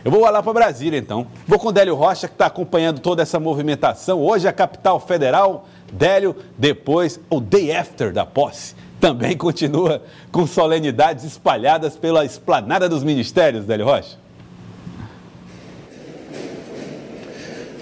Eu vou lá para Brasília, então. Vou com o Délio Rocha, que está acompanhando toda essa movimentação. Hoje a capital federal, Délio, depois o day after da posse, também continua com solenidades espalhadas pela esplanada dos ministérios, Délio Rocha.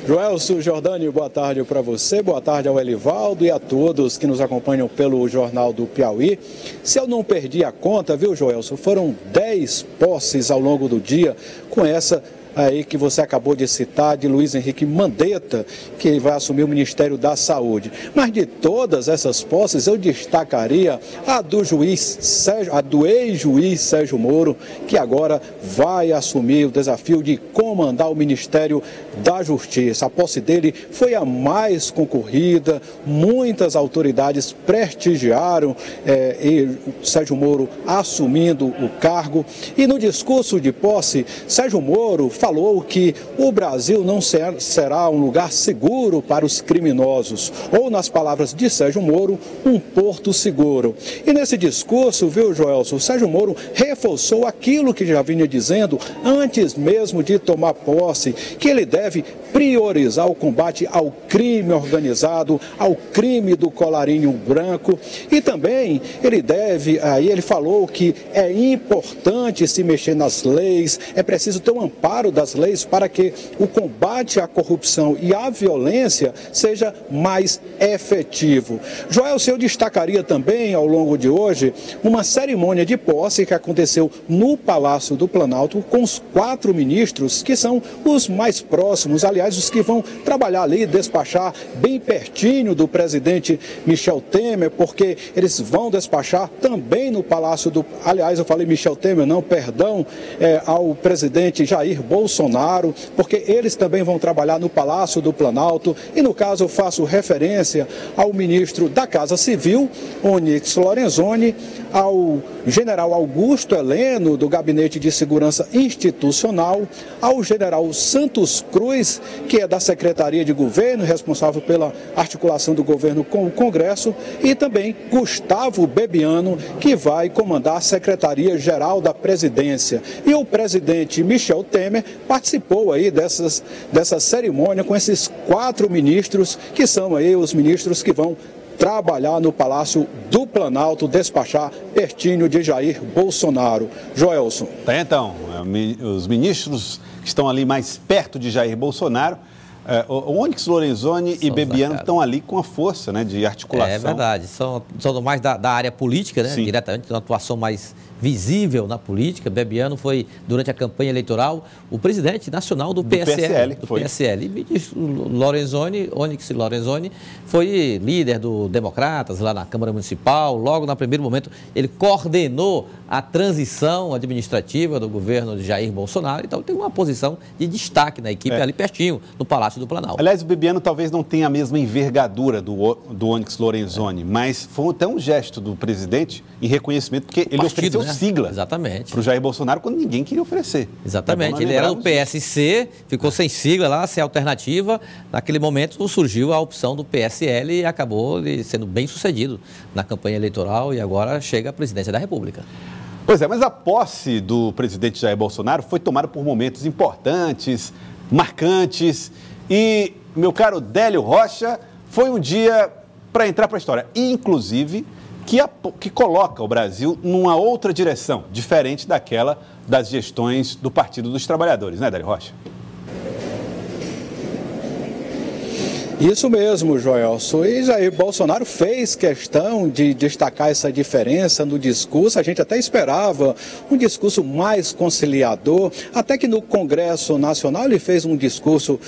Joelson, Jordânio, boa tarde para você, boa tarde ao Elivaldo e a todos que nos acompanham pelo Jornal do Piauí. Se eu não perdi a conta, viu, Joelson, foram 10 posses ao longo do dia, com essa aí que você acabou de citar, de Luiz Henrique Mandetta, que vai assumir o Ministério da Saúde. Mas de todas essas posses, eu destacaria a do ex-juiz Sérgio Moro, que agora vai assumir o desafio de comandar o Ministério da Justiça. A posse dele foi a mais concorrida, muitas autoridades prestigiaram Sérgio Moro assumindo o cargo. E no discurso de posse, Sérgio Moro falou que o Brasil não será um lugar seguro para os criminosos, ou, nas palavras de Sérgio Moro, um porto seguro. E nesse discurso, viu, Joelson, Sérgio Moro reforçou aquilo que já vinha dizendo antes mesmo de tomar posse, que ele deve priorizar o combate ao crime organizado, ao crime do colarinho branco, e também ele falou que é importante se mexer nas leis, é preciso ter um amparo das leis para que o combate à corrupção e à violência seja mais efetivo. Joelson, eu destacaria também ao longo de hoje uma cerimônia de posse que aconteceu no Palácio do Planalto com os 4 ministros que são os mais próximos, aliás, os que vão trabalhar ali, despachar bem pertinho do presidente Michel Temer, porque eles vão despachar também no Palácio do... Aliás, eu falei Michel Temer, não, perdão, ao presidente Jair Bolsonaro, porque eles também vão trabalhar no Palácio do Planalto. E no caso eu faço referência ao ministro da Casa Civil, Onyx Lorenzoni, ao general Augusto Heleno, do Gabinete de Segurança Institucional, ao general Santos Cruz, que é da Secretaria de Governo, responsável pela articulação do governo com o Congresso, e também Gustavo Bebiano, que vai comandar a Secretaria-Geral da Presidência. E o presidente Michel Temer participou aí dessa cerimônia com esses 4 ministros, que são aí os ministros que vão trabalhar no Palácio do Planalto, despachar pertinho de Jair Bolsonaro. Joelson. Tá, então, os ministros que estão ali mais perto de Jair Bolsonaro, o Onyx Lorenzoni e Bebiano estão ali com a força, né, de articulação. É verdade, são mais da área política, né, diretamente, uma atuação mais visível na política. Bebiano foi, durante a campanha eleitoral, o presidente nacional do PSL. PSL. E ministro Onyx Lorenzoni, foi líder do Democratas lá na Câmara Municipal. Logo, no primeiro momento, ele coordenou a transição administrativa do governo de Jair Bolsonaro. Então, tem uma posição de destaque na equipe ali pertinho, no Palácio do Planalto. Aliás, o Bebiano talvez não tenha a mesma envergadura do Onyx Lorenzoni, mas foi até um gesto do presidente em reconhecimento, porque ele ofereceu sigla para o Jair Bolsonaro quando ninguém queria oferecer. Exatamente, ele era do PSC, ficou sem sigla lá, sem alternativa. Naquele momento surgiu a opção do PSL e acabou sendo bem sucedido na campanha eleitoral e agora chega à presidência da República. Pois é, mas a posse do presidente Jair Bolsonaro foi tomada por momentos importantes, marcantes e, meu caro Délio Rocha, foi um dia para entrar para a história, inclusive que coloca o Brasil numa outra direção, diferente daquela das gestões do Partido dos Trabalhadores, né, Délio Rocha? Isso mesmo, Joelson. E Jair Bolsonaro fez questão de destacar essa diferença no discurso. A gente até esperava um discurso mais conciliador, até que no Congresso Nacional ele fez um discurso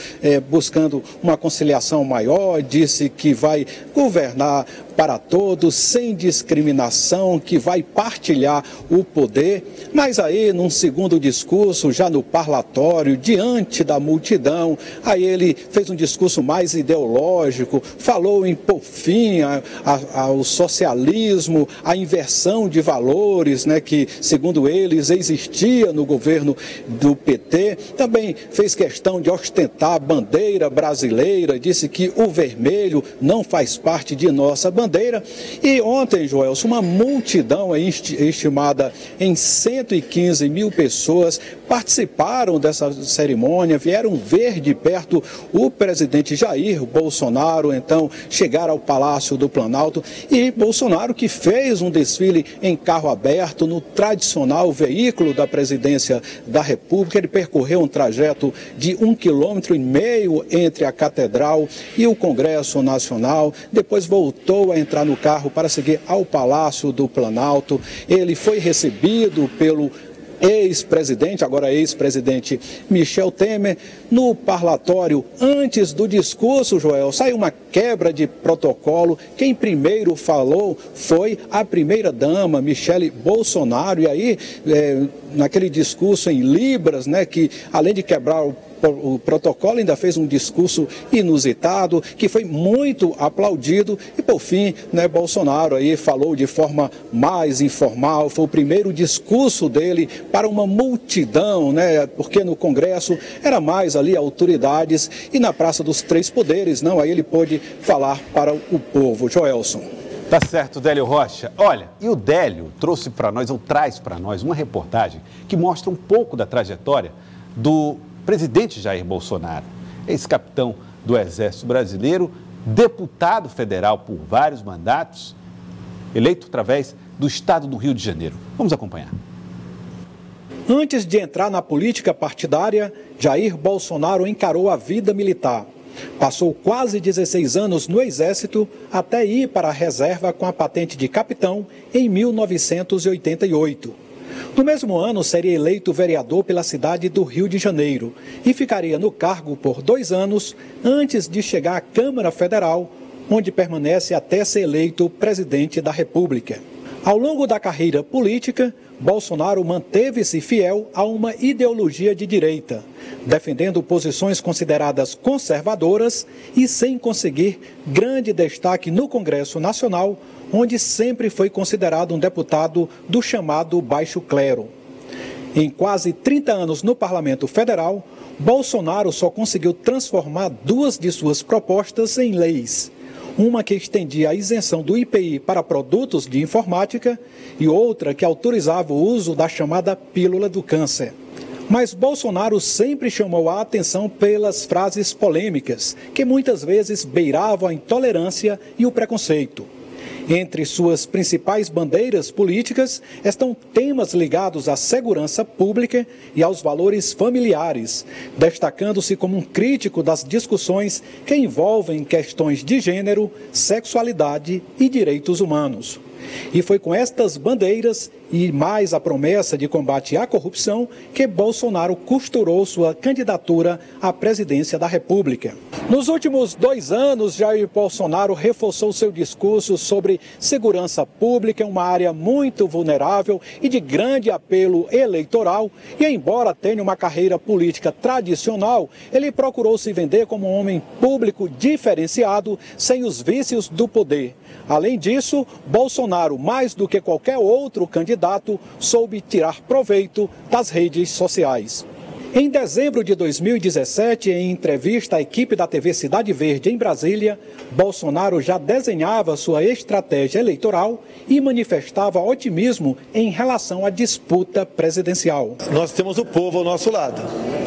buscando uma conciliação maior, disse que vai governar para todos, sem discriminação, que vai partilhar o poder. Mas aí, num segundo discurso, já no parlatório, diante da multidão, aí ele fez um discurso mais ideológico, falou em pôr fim ao socialismo, à inversão de valores, né, que, segundo eles, existia no governo do PT. Também fez questão de ostentar a bandeira brasileira, disse que o vermelho não faz parte de nossa bandeira. E ontem, Joelson, uma multidão estimada em 115 mil pessoas participaram dessa cerimônia, vieram ver de perto o presidente Jair Bolsonaro, então chegar ao Palácio do Planalto, e Bolsonaro que fez um desfile em carro aberto no tradicional veículo da presidência da República. Ele percorreu um trajeto de 1,5 km entre a Catedral e o Congresso Nacional, depois voltou a entrar no carro para seguir ao Palácio do Planalto. Ele foi recebido pelo ex-presidente, agora ex-presidente Michel Temer, no parlatório. Antes do discurso, Joel, saiu uma quebra de protocolo. Quem primeiro falou foi a primeira-dama, Michele Bolsonaro, e aí, naquele discurso em Libras, né, que além de quebrar o protocolo, ainda fez um discurso inusitado, que foi muito aplaudido, e por fim, né, Bolsonaro aí falou de forma mais informal. Foi o primeiro discurso dele para uma multidão, né, porque no Congresso era mais ali autoridades, e na Praça dos Três Poderes, não, aí ele pôde falar para o povo. Joelson. Tá certo, Délio Rocha. Olha, e o Délio trouxe para nós, ou traz para nós, uma reportagem que mostra um pouco da trajetória do presidente Jair Bolsonaro, ex-capitão do Exército Brasileiro, deputado federal por vários mandatos, eleito através do estado do Rio de Janeiro. Vamos acompanhar. Antes de entrar na política partidária, Jair Bolsonaro encarou a vida militar. Passou quase 16 anos no Exército até ir para a reserva com a patente de capitão em 1988. No mesmo ano, seria eleito vereador pela cidade do Rio de Janeiro e ficaria no cargo por 2 anos antes de chegar à Câmara Federal, onde permanece até ser eleito presidente da República. Ao longo da carreira política, Bolsonaro manteve-se fiel a uma ideologia de direita, defendendo posições consideradas conservadoras e sem conseguir grande destaque no Congresso Nacional, onde sempre foi considerado um deputado do chamado baixo clero. Em quase 30 anos no Parlamento Federal, Bolsonaro só conseguiu transformar 2 de suas propostas em leis. Uma que estendia a isenção do IPI para produtos de informática e outra que autorizava o uso da chamada pílula do câncer. Mas Bolsonaro sempre chamou a atenção pelas frases polêmicas, que muitas vezes beiravam a intolerância e o preconceito. Entre suas principais bandeiras políticas estão temas ligados à segurança pública e aos valores familiares, destacando-se como um crítico das discussões que envolvem questões de gênero, sexualidade e direitos humanos. E foi com estas bandeiras e mais a promessa de combate à corrupção que Bolsonaro costurou sua candidatura à presidência da República. Nos últimos 2 anos, Jair Bolsonaro reforçou seu discurso sobre segurança pública, uma área muito vulnerável e de grande apelo eleitoral. E embora tenha uma carreira política tradicional, ele procurou se vender como um homem público diferenciado, sem os vícios do poder. Além disso, Bolsonaro, mais do que qualquer outro candidato, soube tirar proveito das redes sociais. Em dezembro de 2017, em entrevista à equipe da TV Cidade Verde em Brasília, Bolsonaro já desenhava sua estratégia eleitoral e manifestava otimismo em relação à disputa presidencial. Nós temos o povo ao nosso lado,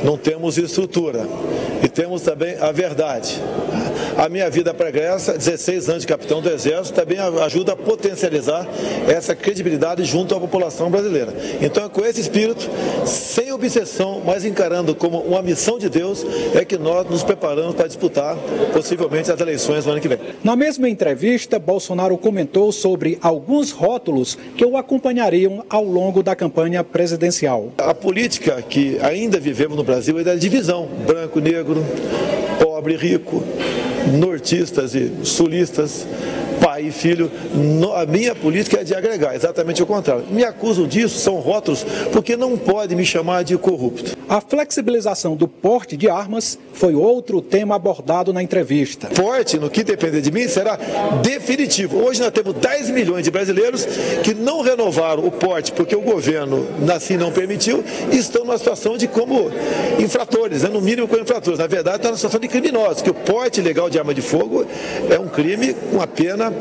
não temos estrutura e temos também a verdade. A minha vida pregressa, 16 anos de capitão do Exército, também ajuda a potencializar essa credibilidade junto à população brasileira. Então, é com esse espírito, sem obsessão, mas encarando como uma missão de Deus, é que nós nos preparamos para disputar, possivelmente, as eleições no ano que vem. Na mesma entrevista, Bolsonaro comentou sobre alguns rótulos que o acompanhariam ao longo da campanha presidencial. A política que ainda vivemos no Brasil é da divisão, branco, negro, pobre, rico, nortistas e sulistas, pai e filho. A minha política é de agregar, exatamente o contrário. Me acusam disso, são rótulos, porque não pode me chamar de corrupto. A flexibilização do porte de armas foi outro tema abordado na entrevista. Porte, no que depender de mim, será definitivo. Hoje nós temos 10 milhões de brasileiros que não renovaram o porte porque o governo assim não permitiu e estão numa situação de como infratores, no mínimo como infratores. Na verdade, estão numa situação de criminosos, que o porte ilegal de arma de fogo é um crime com a pena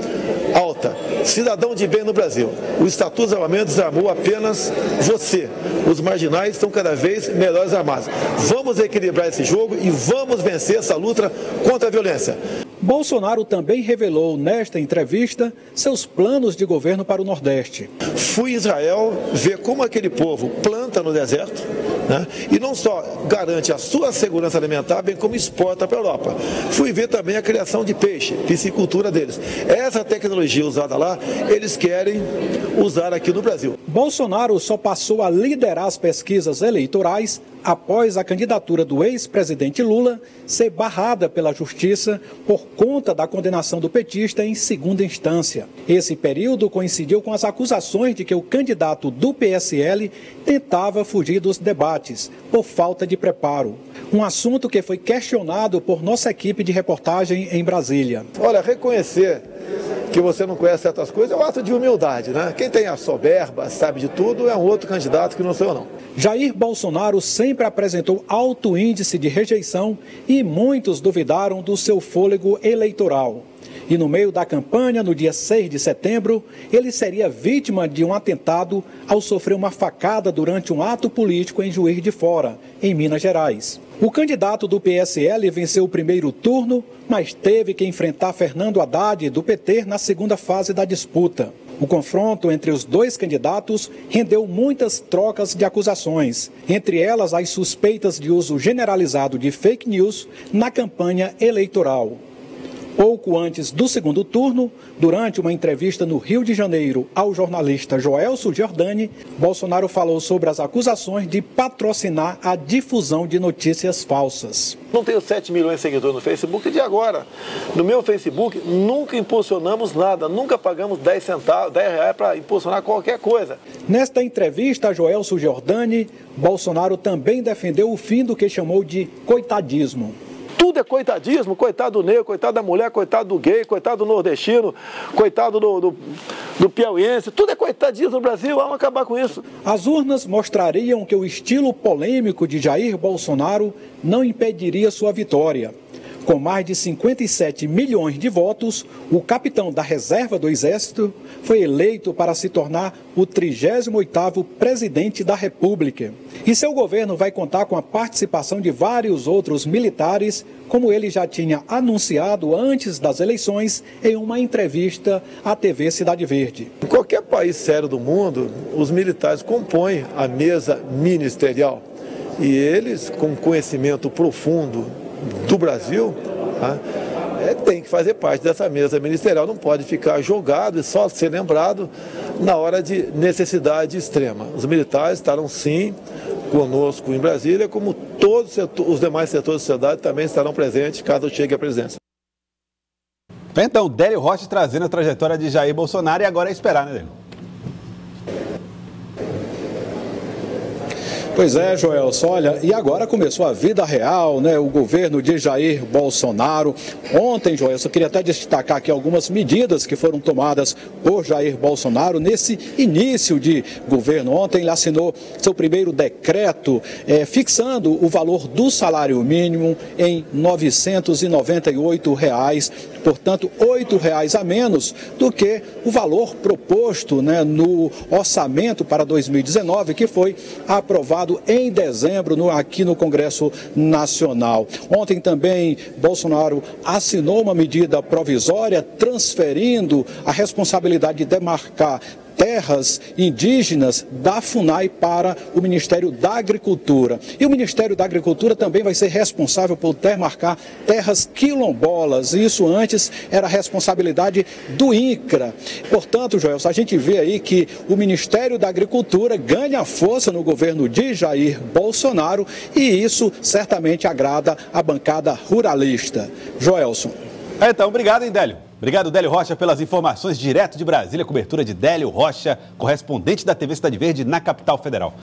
alta. Cidadão de bem no Brasil, o Estatuto dos Armamentos desarmou apenas você. Os marginais estão cada vez melhores armados. Vamos equilibrar esse jogo e vamos vencer essa luta contra a violência. Bolsonaro também revelou nesta entrevista seus planos de governo para o Nordeste. Fui em Israel ver como aquele povo planta no deserto, e não só garante a sua segurança alimentar, bem como exporta para a Europa. Fui ver também a criação de peixe, piscicultura deles. Essa tecnologia usada lá, eles querem usar aqui no Brasil. Bolsonaro só passou a liderar as pesquisas eleitorais após a candidatura do ex-presidente Lula ser barrada pela Justiça por conta da condenação do petista em segunda instância. Esse período coincidiu com as acusações de que o candidato do PSL tentava fugir dos debates por falta de preparo. Um assunto que foi questionado por nossa equipe de reportagem em Brasília. Olha, reconhecer que você não conhece certas coisas é um ato de humildade, Quem tem a soberba, sabe de tudo, é um outro candidato que não sou eu, não. Jair Bolsonaro sempre apresentou alto índice de rejeição e muitos duvidaram do seu fôlego eleitoral. E no meio da campanha, no dia 6 de setembro, ele seria vítima de um atentado ao sofrer uma facada durante um ato político em Juiz de Fora, em Minas Gerais. O candidato do PSL venceu o primeiro turno, mas teve que enfrentar Fernando Haddad, do PT, na segunda fase da disputa. O confronto entre os dois candidatos rendeu muitas trocas de acusações, entre elas as suspeitas de uso generalizado de fake news na campanha eleitoral. Pouco antes do segundo turno, durante uma entrevista no Rio de Janeiro ao jornalista Joelso Giordani, Bolsonaro falou sobre as acusações de patrocinar a difusão de notícias falsas. Não tenho 7 milhões de seguidores no Facebook de agora. No meu Facebook, nunca impulsionamos nada, nunca pagamos 10 reais para impulsionar qualquer coisa. Nesta entrevista a Joelso Giordani, Bolsonaro também defendeu o fim do que chamou de coitadismo. Tudo é coitadismo, coitado do negro, coitado da mulher, coitado do gay, coitado do nordestino, coitado do piauiense, tudo é coitadismo no Brasil, vamos acabar com isso. As urnas mostrariam que o estilo polêmico de Jair Bolsonaro não impediria sua vitória. Com mais de 57 milhões de votos, o capitão da reserva do Exército foi eleito para se tornar o 38º presidente da República. E seu governo vai contar com a participação de vários outros militares, como ele já tinha anunciado antes das eleições em uma entrevista à TV Cidade Verde. Em qualquer país sério do mundo, os militares compõem a mesa ministerial. E eles, com conhecimento profundo do Brasil, tem que fazer parte dessa mesa ministerial, não pode ficar jogado e só ser lembrado na hora de necessidade extrema. Os militares estarão sim conosco em Brasília, como todos os demais setores da sociedade também estarão presentes caso chegue à presidência. Então, Délio Rocha trazendo a trajetória de Jair Bolsonaro e agora é esperar, né, Délio? Pois é, Joelson, olha, e agora começou a vida real, né? O governo de Jair Bolsonaro. Ontem, Joelson, eu queria até destacar aqui algumas medidas que foram tomadas por Jair Bolsonaro nesse início de governo. Ontem ele assinou seu primeiro decreto fixando o valor do salário mínimo em R$ 998, portanto, R$ 8 a menos do que o valor proposto, né, no orçamento para 2019, que foi aprovado em dezembro aqui no Congresso Nacional. Ontem também Bolsonaro assinou uma medida provisória transferindo a responsabilidade de demarcar terras indígenas da FUNAI para o Ministério da Agricultura. E o Ministério da Agricultura também vai ser responsável por demarcar terras quilombolas. Isso antes era responsabilidade do INCRA. Portanto, Joelson, a gente vê aí que o Ministério da Agricultura ganha força no governo de Jair Bolsonaro e isso certamente agrada a bancada ruralista. Joelson. Então, obrigado, hein, Délio? Obrigado, Délio Rocha, pelas informações direto de Brasília, cobertura de Délio Rocha, correspondente da TV Cidade Verde na capital federal.